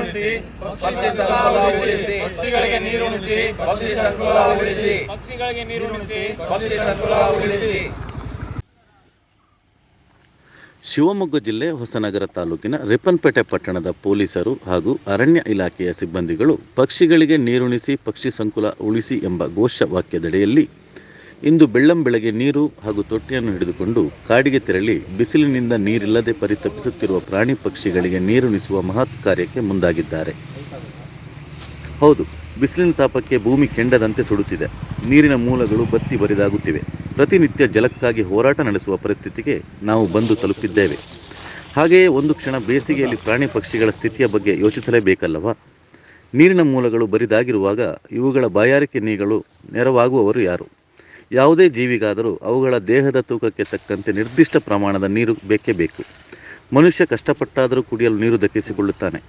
ನೀರುಣಿಸಿ, ಪಕ್ಷಿ ಸಂಕುಲ ಉಳಿಸಿ, ಪಕ್ಷಿಗಳಿಗೆ ನೀರುಣಿಸಿ, ಪಕ್ಷಿ ಸಂಕುಲ ಉಳಿಸಿ, ಪಕ್ಷಿಗಳಿಗೆ ನೀರುಣಿಸಿ, ಪಕ್ಷಿ ಸಂಕುಲ ಉಳಿಸಿ. ಶಿವಮೊಗ್ಗ ಜಿಲ್ಲೆ ಹೊಸನಗರ ತಾಲೂಕಿನ ರಿಪ್ಪನ್ಪೇಟೆ ಪಟ್ಟಣದ ಪೊಲೀಸರು ಹಾಗೂ ಅರಣ್ಯ ಇಲಾಖೆಯ ಸಿಬ್ಬಂದಿಗಳು ಪಕ್ಷಿಗಳಿಗೆ ನೀರುಣಿಸಿ ಪಕ್ಷಿ ಸಂಕುಲ ಉಳಿಸಿ ಎಂಬ ಘೋಷವಾಕ್ಯದಡಿಯಲ್ಲಿ ಇಂದು ಬೆಳ್ಳಂಬೆಳಗ್ಗೆ ನೀರು ಹಾಗೂ ತೊಟ್ಟಿಯನ್ನು ಹಿಡಿದುಕೊಂಡು ಕಾಡಿಗೆ ತೆರಳಿ ಬಿಸಿಲಿನಿಂದ ನೀರಿಲ್ಲದೆ ಪರಿತಪಿಸುತ್ತಿರುವ ಪ್ರಾಣಿ ಪಕ್ಷಿಗಳಿಗೆ ನೀರುಣಿಸುವ ಮಹತ್ ಕಾರ್ಯಕ್ಕೆ ಮುಂದಾಗಿದ್ದಾರೆ. ಹೌದು, ಬಿಸಿಲಿನ ತಾಪಕ್ಕೆ ಭೂಮಿ ಕೆಂಡದಂತೆ ಸುಡುತ್ತಿದೆ. ನೀರಿನ ಮೂಲಗಳು ಬತ್ತಿ ಬರಿದಾಗುತ್ತಿವೆ. ಪ್ರತಿನಿತ್ಯ ಜಲಕ್ಕಾಗಿ ಹೋರಾಟ ನಡೆಸುವ ಪರಿಸ್ಥಿತಿಗೆ ನಾವು ಬಂದು ತಲುಪಿದ್ದೇವೆ. ಹಾಗೆಯೇ ಒಂದು ಕ್ಷಣ ಬೇಸಿಗೆಯಲ್ಲಿ ಪ್ರಾಣಿ ಪಕ್ಷಿಗಳ ಸ್ಥಿತಿಯ ಬಗ್ಗೆ ಯೋಚಿಸಲೇಬೇಕಲ್ಲವಾ? ನೀರಿನ ಮೂಲಗಳು ಬರಿದಾಗಿರುವಾಗ ಇವುಗಳ ಬಾಯಾರಿಕೆ ನೀಗಲು ನೆರವಾಗುವವರು ಯಾರು? ಯಾವುದೇ ಜೀವಿಗಾದರೂ ಅವುಗಳ ದೇಹದ ತೂಕಕ್ಕೆ ತಕ್ಕಂತೆ ನಿರ್ದಿಷ್ಟ ಪ್ರಮಾಣದ ನೀರು ಬೇಕೇ ಬೇಕು. ಮನುಷ್ಯ ಕಷ್ಟಪಟ್ಟಾದರೂ ಕುಡಿಯಲು ನೀರು ದಕ್ಕಿಸಿಕೊಳ್ಳುತ್ತಾನೆ.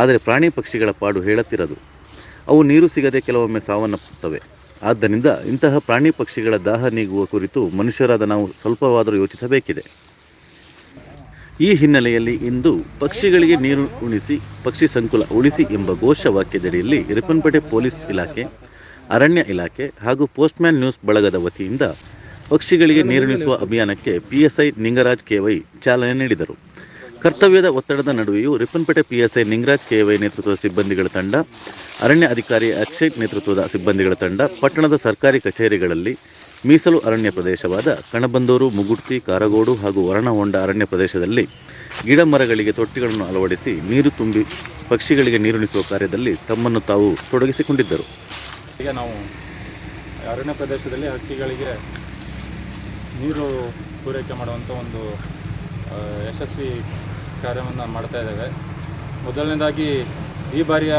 ಆದರೆ ಪ್ರಾಣಿ ಪಕ್ಷಿಗಳ ಪಾಡು ಹೇಳುತ್ತಿರದು. ಅವು ನೀರು ಸಿಗದೆ ಕೆಲವೊಮ್ಮೆ ಸಾವನ್ನಪ್ಪುತ್ತವೆ. ಆದ್ದರಿಂದ ಇಂತಹ ಪ್ರಾಣಿ ಪಕ್ಷಿಗಳ ದಾಹ ನೀಗುವ ಕುರಿತು ಮನುಷ್ಯರಾದ ನಾವು ಸ್ವಲ್ಪವಾದರೂ ಯೋಚಿಸಬೇಕಿದೆ. ಈ ಹಿನ್ನೆಲೆಯಲ್ಲಿ ಇಂದು ಪಕ್ಷಿಗಳಿಗೆ ನೀರು ಉಣಿಸಿ ಪಕ್ಷಿ ಸಂಕುಲ ಉಳಿಸಿ ಎಂಬ ಘೋಷವಾಕ್ಯದಡಿಯಲ್ಲಿ ರಿಪ್ಪನ್ಪೇಟೆ ಪೊಲೀಸ್ ಇಲಾಖೆ, ಅರಣ್ಯ ಇಲಾಖೆ ಹಾಗೂ ಪೋಸ್ಟ್ಮ್ಯಾನ್ ನ್ಯೂಸ್ ಬಳಗದ ವತಿಯಿಂದ ಪಕ್ಷಿಗಳಿಗೆ ನೀರುಣಿಸುವ ಅಭಿಯಾನಕ್ಕೆ PSI ನಿಂಗರಾಜ್ KY ಚಾಲನೆ ನೀಡಿದರು. ಕರ್ತವ್ಯದ ಒತ್ತಡದ ನಡುವೆಯೂ ರಿಪ್ಪನ್ಪೇಟೆ PSI ನಿಂಗರಾಜ್ KY ನೇತೃತ್ವದ ಸಿಬ್ಬಂದಿಗಳ ತಂಡ, ಅರಣ್ಯ ಅಧಿಕಾರಿ ಅಕ್ಷಯ್ ನೇತೃತ್ವದ ಸಿಬ್ಬಂದಿಗಳ ತಂಡ ಪಟ್ಟಣದ ಸರ್ಕಾರಿ ಕಚೇರಿಗಳಲ್ಲಿ, ಮೀಸಲು ಅರಣ್ಯ ಪ್ರದೇಶವಾದ ಕಣಬಂದೂರು, ಮುಗುಡ್ತಿ, ಕಾರಗೋಡು ಹಾಗೂ ವರ್ಣಹೊಂಡ ಅರಣ್ಯ ಪ್ರದೇಶದಲ್ಲಿ ಗಿಡ ಮರಗಳಿಗೆ ತೊಟ್ಟಿಗಳನ್ನು ಅಳವಡಿಸಿ ನೀರು ತುಂಬಿ ಪಕ್ಷಿಗಳಿಗೆ ನೀರುಣಿಸುವ ಕಾರ್ಯದಲ್ಲಿ ತಮ್ಮನ್ನು ತಾವು ತೊಡಗಿಸಿಕೊಂಡಿದ್ದರು. ಈಗ ನಾವು ಅರಣ್ಯ ಪ್ರದೇಶದಲ್ಲಿ ಹಕ್ಕಿಗಳಿಗೆ ನೀರು ಪೂರೈಕೆ ಮಾಡುವಂಥ ಒಂದು ಯಶಸ್ವಿ ಕಾರ್ಯವನ್ನು ಮಾಡ್ತಾ ಇದ್ದೇವೆ. ಮೊದಲನೇದಾಗಿ ಈ ಬಾರಿಯ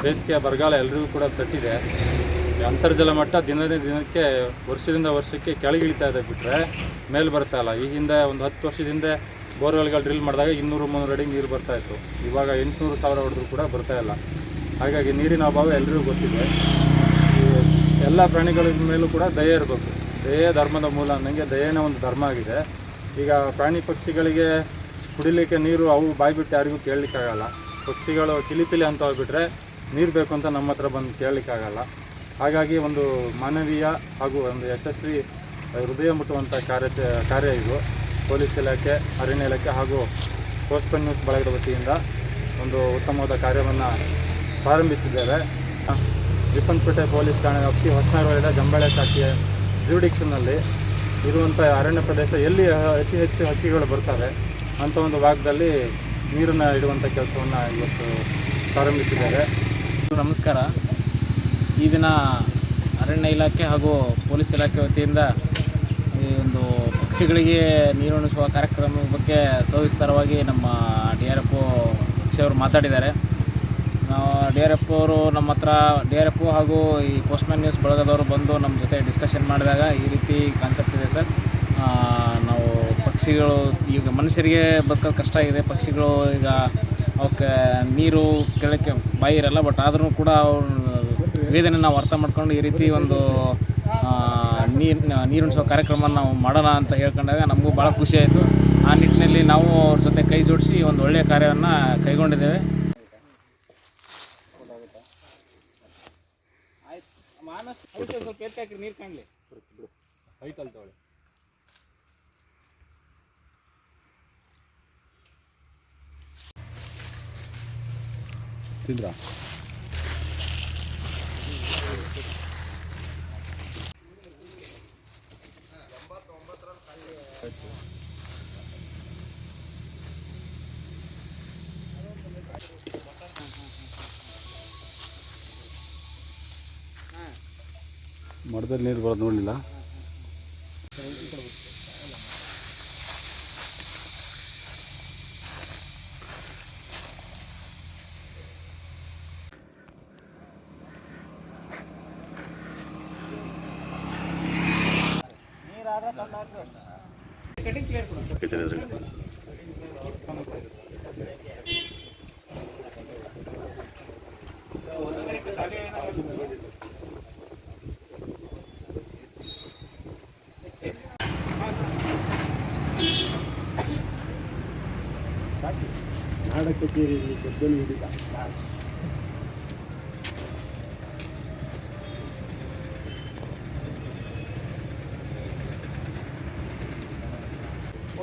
ಬೇಸಿಗೆಯ ಬರಗಾಲ ಎಲ್ಲರಿಗೂ ಕೂಡ ತಟ್ಟಿದೆ. ಅಂತರ್ಜಲ ಮಟ್ಟ ದಿನಕ್ಕೆ ವರ್ಷದಿಂದ ವರ್ಷಕ್ಕೆ ಕೆಳಗಿಳಿತಾ ಇದೆ ಬಿಟ್ಟರೆ ಮೇಲೆ ಬರ್ತಾ ಇಲ್ಲ. ಈ ಹಿಂದೆ ಒಂದು 10 ವರ್ಷದ ಹಿಂದೆ ಬೋರ್ವೆಲ್ಗಳು ಡ್ರಿಲ್ ಮಾಡಿದಾಗ 200-300 ಅಡಿ ನೀರು ಬರ್ತಾಯಿತ್ತು. ಇವಾಗ 800,000 ಹೊಡೆದ್ರೂ ಕೂಡ ಬರ್ತಾ ಇಲ್ಲ. ಹಾಗಾಗಿ ನೀರಿನ ಅಭಾವ ಎಲ್ಲರಿಗೂ ಗೊತ್ತಿದೆ. ಎಲ್ಲ ಪ್ರಾಣಿಗಳ ಮೇಲೂ ಕೂಡ ದಯೆ ಇರಬೇಕು. ದಯೆ ಧರ್ಮದ ಮೂಲ ಅನ್ನಂಗೆ ದಯೆನೇ ಒಂದು ಧರ್ಮ ಆಗಿದೆ. ಈಗ ಪ್ರಾಣಿ ಪಕ್ಷಿಗಳಿಗೆ ಕುಡಿಲಿಕ್ಕೆ ನೀರು ಅವು ಬಾಯ್ಬಿಟ್ಟು ಯಾರಿಗೂ ಕೇಳಲಿಕ್ಕಾಗಲ್ಲ. ಪಕ್ಷಿಗಳು ಚಿಲಿಪಿಲಿ ಅಂತ ಹೋಗ್ಬಿಟ್ರೆ ನೀರು ಬೇಕು ಅಂತ ನಮ್ಮ ಹತ್ರ ಬಂದು ಕೇಳಲಿಕ್ಕಾಗಲ್ಲ. ಹಾಗಾಗಿ ಒಂದು ಮಾನವೀಯ ಹಾಗೂ ಒಂದು ಯಶಸ್ವಿ ಹೃದಯ ಮುಟ್ಟುವಂಥ ಕಾರ್ಯ ಇದು. ಪೊಲೀಸ್ ಇಲಾಖೆ, ಅರಣ್ಯ ಇಲಾಖೆ ಹಾಗೂ ಪೋಸ್ಟ್ಮ್ಯಾನ್ ನ್ಯೂಸ್ ಬಳಗದ ವತಿಯಿಂದ ಒಂದು ಉತ್ತಮವಾದ ಕಾರ್ಯವನ್ನು ಪ್ರಾರಂಭಿಸಿದ್ದೇವೆ. ರಿಪ್ಪನ್ಪೇಟೆ ಪೊಲೀಸ್ ಠಾಣೆ ವ್ಯಾಪ್ತಿ ಹೊಸನಗರ ವಲಯದ ಜಂಬಾಳೆ ಶಾಖೆಯ ಜ್ಯೂಡಿಕ್ಷನ್ನಲ್ಲಿ ಇರುವಂಥ ಅರಣ್ಯ ಪ್ರದೇಶ ಎಲ್ಲಿ ಅತಿ ಹೆಚ್ಚು ಹಕ್ಕಿಗಳು ಬರ್ತವೆ ಅಂಥ ಒಂದು ಭಾಗದಲ್ಲಿ ನೀರನ್ನು ಇಡುವಂಥ ಕೆಲಸವನ್ನು ಇವತ್ತು ಪ್ರಾರಂಭಿಸಿದ್ದಾರೆ. ನಮಸ್ಕಾರ. ಈ ದಿನ ಅರಣ್ಯ ಇಲಾಖೆ ಹಾಗೂ ಪೊಲೀಸ್ ಇಲಾಖೆ ವತಿಯಿಂದ ಈ ಒಂದು ಪಕ್ಷಿಗಳಿಗೆ ನೀರುಣಿಸುವ ಕಾರ್ಯಕ್ರಮದ ಬಗ್ಗೆ ಸವಿಸ್ತಾರವಾಗಿ ನಮ್ಮ DRF ಅವರು ಮಾತಾಡಿದ್ದಾರೆ. ನಾವು DRF ಅವರು ನಮ್ಮ ಹತ್ರ DRF ಹಾಗೂ ಈ ಪೋಸ್ಟ್ಮ್ಯಾನ್ ನ್ಯೂಸ್ ಬಳಗದವರು ಬಂದು ನಮ್ಮ ಜೊತೆ ಡಿಸ್ಕಷನ್ ಮಾಡಿದಾಗ ಈ ರೀತಿ ಕಾನ್ಸೆಪ್ಟ್ ಇದೆ ಸರ್. ನಾವು ಪಕ್ಷಿಗಳು ಈಗ ಮನುಷ್ಯರಿಗೆ ಬದುಕೋದು ಕಷ್ಟ ಆಗಿದೆ. ಪಕ್ಷಿಗಳು ಈಗ ಅವಕ್ಕೆ ನೀರು ಕೇಳೋಕ್ಕೆ ಬಾಯಿ ಇರಲ್ಲ, ಬಟ್ ಆದ್ರೂ ಕೂಡ ಅವ್ರ ವೇದನೆ ನಾವು ಅರ್ಥ ಮಾಡ್ಕೊಂಡು ಈ ರೀತಿ ಒಂದು ನೀರುಣಿಸೋ ಕಾರ್ಯಕ್ರಮ ನಾವು ಮಾಡೋಣ ಅಂತ ಹೇಳ್ಕೊಂಡಾಗ ನಮಗೂ ಭಾಳ ಖುಷಿ ಆಯಿತು. ಆ ನಿಟ್ಟಿನಲ್ಲಿ ನಾವು ಅವ್ರ ಜೊತೆ ಕೈ ಜೋಡಿಸಿ ಒಂದು ಒಳ್ಳೆಯ ಕಾರ್ಯವನ್ನು ಕೈಗೊಂಡಿದ್ದೇವೆ. ಸ್ವಲ್ಪ ಎತ್ತಾಕಿ ನೀರು ಕಾಣಲಿ ಐತಲ್ ತಗೊಳ್ಳಿ. ತಿಂದ್ರಾ ಮರದಲ್ಲಿ ನೀರು ಬರೋದು ನೋಡಲಿಲ್ಲ. ಕಚೇರಿಯಲ್ಲಿ ಗದ್ದಲು ಹಿಡಿದ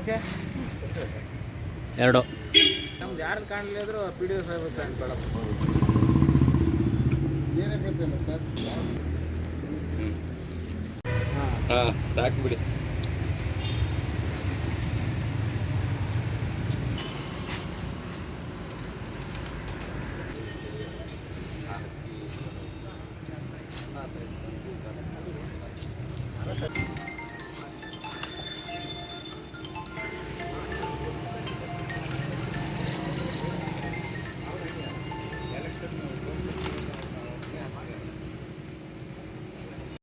ಓಕೆ 2 ನಮ್ದು ಯಾರು ಕಾಣಲಿದ್ರು ಪಿ ಡಿ ಒ ಸಾಹೇಬ್ ಕಾಣ್ಬೇಡ ಏನೇ ಗೊತ್ತಿಲ್ಲ ಸರ್ ಸಾಕು ಬಿಡಿ.